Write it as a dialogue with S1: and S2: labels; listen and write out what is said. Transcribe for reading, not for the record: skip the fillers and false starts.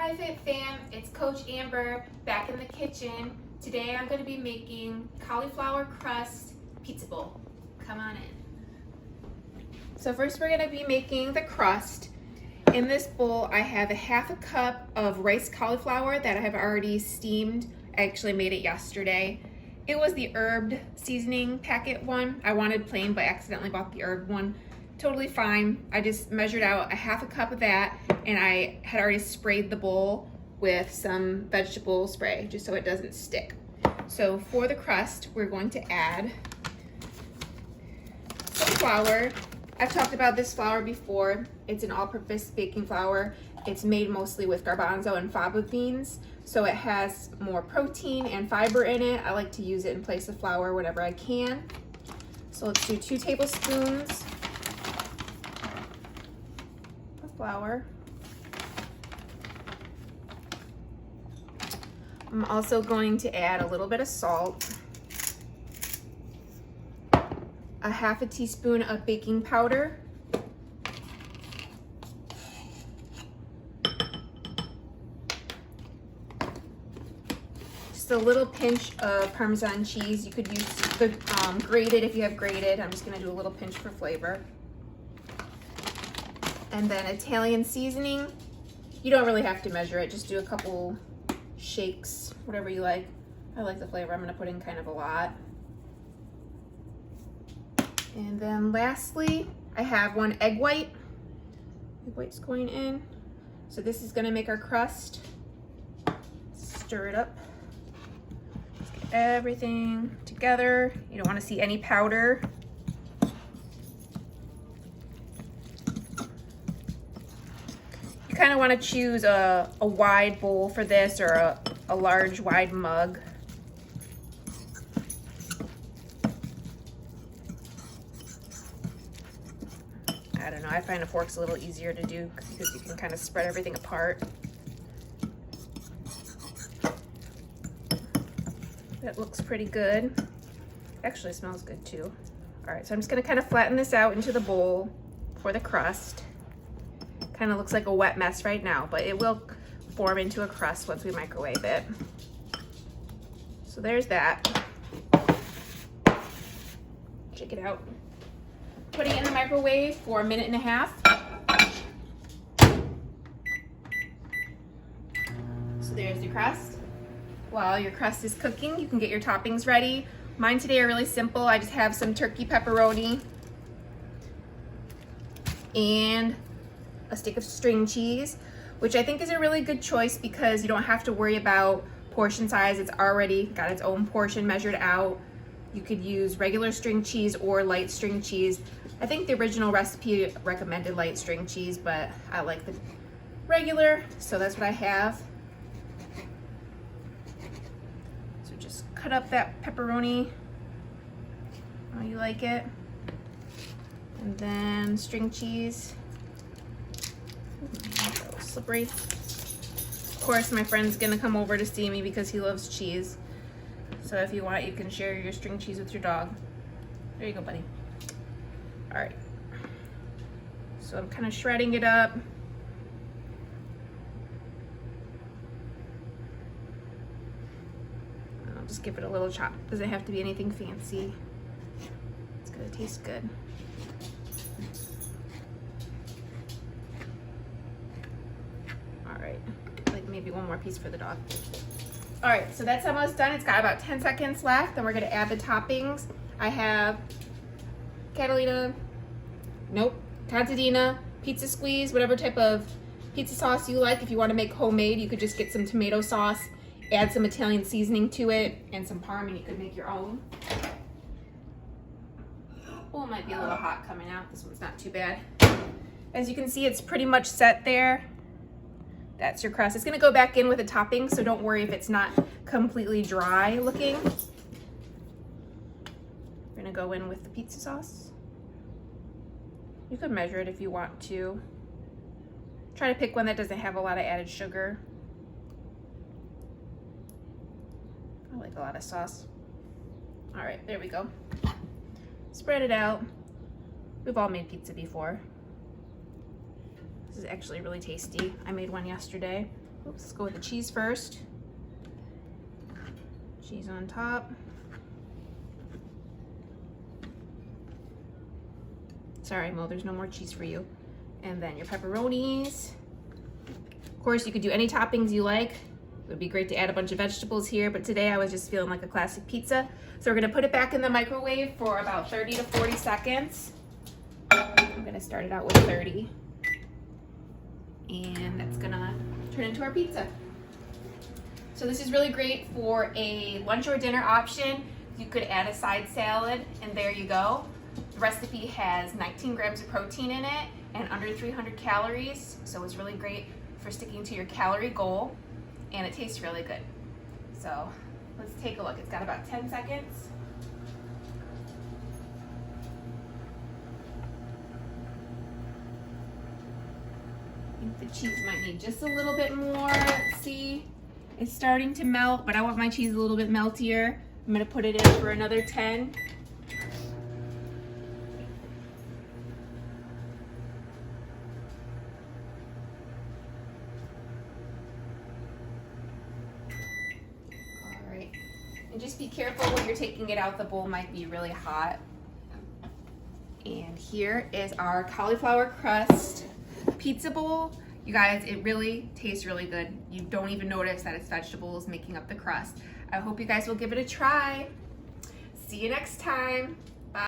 S1: Hi Fit Fam, it's Coach Amber back in the kitchen. Today I'm going to be making cauliflower crust pizza bowl. Come on in. So first we're going to be making the crust. In this bowl I have a half a cup of rice cauliflower that I have already steamed. I actually made it yesterday. It was the herbed seasoning packet one. I wanted plain but accidentally bought the herb one. Totally fine. I just measured out a half a cup of that, and I had already sprayed the bowl with some vegetable spray just so it doesn't stick. So for the crust, we're going to add some flour. I've talked about this flour before. It's an all-purpose baking flour. It's made mostly with garbanzo and fava beans, so it has more protein and fiber in it. I like to use it in place of flour whenever I can. So let's do 2 tablespoons flour. I'm also going to add a little bit of salt, a half a teaspoon of baking powder, just a little pinch of Parmesan cheese. You could use the grated if you have grated. I'm just going to do a little pinch for flavor. And then Italian seasoning. You don't really have to measure it, just do a couple shakes, whatever you like. I like the flavor, I'm gonna put in kind of a lot. And then lastly, I have 1 egg white. Egg white's going in. So this is gonna make our crust. Stir it up. Let's get everything together. You don't wanna see any powder. You kind of want to choose a wide bowl for this, or a large wide mug. I don't know, I find a fork's a little easier to do because you can kind of spread everything apart. That looks pretty good. Actually, it smells good too. All right, so I'm just going to kind of flatten this out into the bowl for the crust. Kind of looks like a wet mess right now, but it will form into a crust once we microwave it. So there's that. Check it out. Putting it in the microwave for 1.5 minutes. So there's your crust. While your crust is cooking, you can get your toppings ready. Mine today are really simple. I just have some turkey pepperoni and a stick of string cheese, which I think is a really good choice because you don't have to worry about portion size. It's already got its own portion measured out. You could use regular string cheese or light string cheese. I think the original recipe recommended light string cheese, but I like the regular, so that's what I have. So just cut up that pepperoni how you like it, and then string cheese. Slippery. Of course, my friend's gonna come over to see me because he loves cheese. So if you want, you can share your string cheese with your dog. There you go, buddy. All right. So I'm kind of shredding it up. I'll just give it a little chop. Doesn't have to be anything fancy. It's gonna taste good. Like maybe one more piece for the dog. All right, so that's almost done. It's got about 10 seconds left. Then we're gonna add the toppings. I have Catalina, Contadina, pizza squeeze, whatever type of pizza sauce you like. If you wanna make homemade, you could just get some tomato sauce, add some Italian seasoning to it, and some parm, and you could make your own. Oh, it might be a little hot coming out. This one's not too bad. As you can see, it's pretty much set there. That's your crust. It's gonna go back in with a topping, so don't worry if it's not completely dry looking. We're gonna go in with the pizza sauce. You could measure it if you want to. Try to pick one that doesn't have a lot of added sugar. I like a lot of sauce. All right, there we go. Spread it out. We've all made pizza before. This is actually really tasty. I made one yesterday. Let's go with the cheese first. Cheese on top. Sorry, Mo, there's no more cheese for you. And then your pepperonis. Of course, you could do any toppings you like. It would be great to add a bunch of vegetables here, but today I was just feeling like a classic pizza. So we're gonna put it back in the microwave for about 30 to 40 seconds. I'm gonna start it out with 30. And that's gonna turn into our pizza. So this is really great for a lunch or dinner option. You could add a side salad, and there you go. The recipe has 19 grams of protein in it and under 300 calories, so it's really great for sticking to your calorie goal, and it tastes really good. So let's take a look. It's got about 10 seconds. I think the cheese might need just a little bit more. Let's see. It's starting to melt, but I want my cheese a little bit meltier. I'm gonna put it in for another 10. All right, and just be careful when you're taking it out. The bowl might be really hot. And here is our cauliflower crust pizza bowl. You guys, it really tastes really good. You don't even notice that it's vegetables making up the crust. I hope you guys will give it a try. See you next time.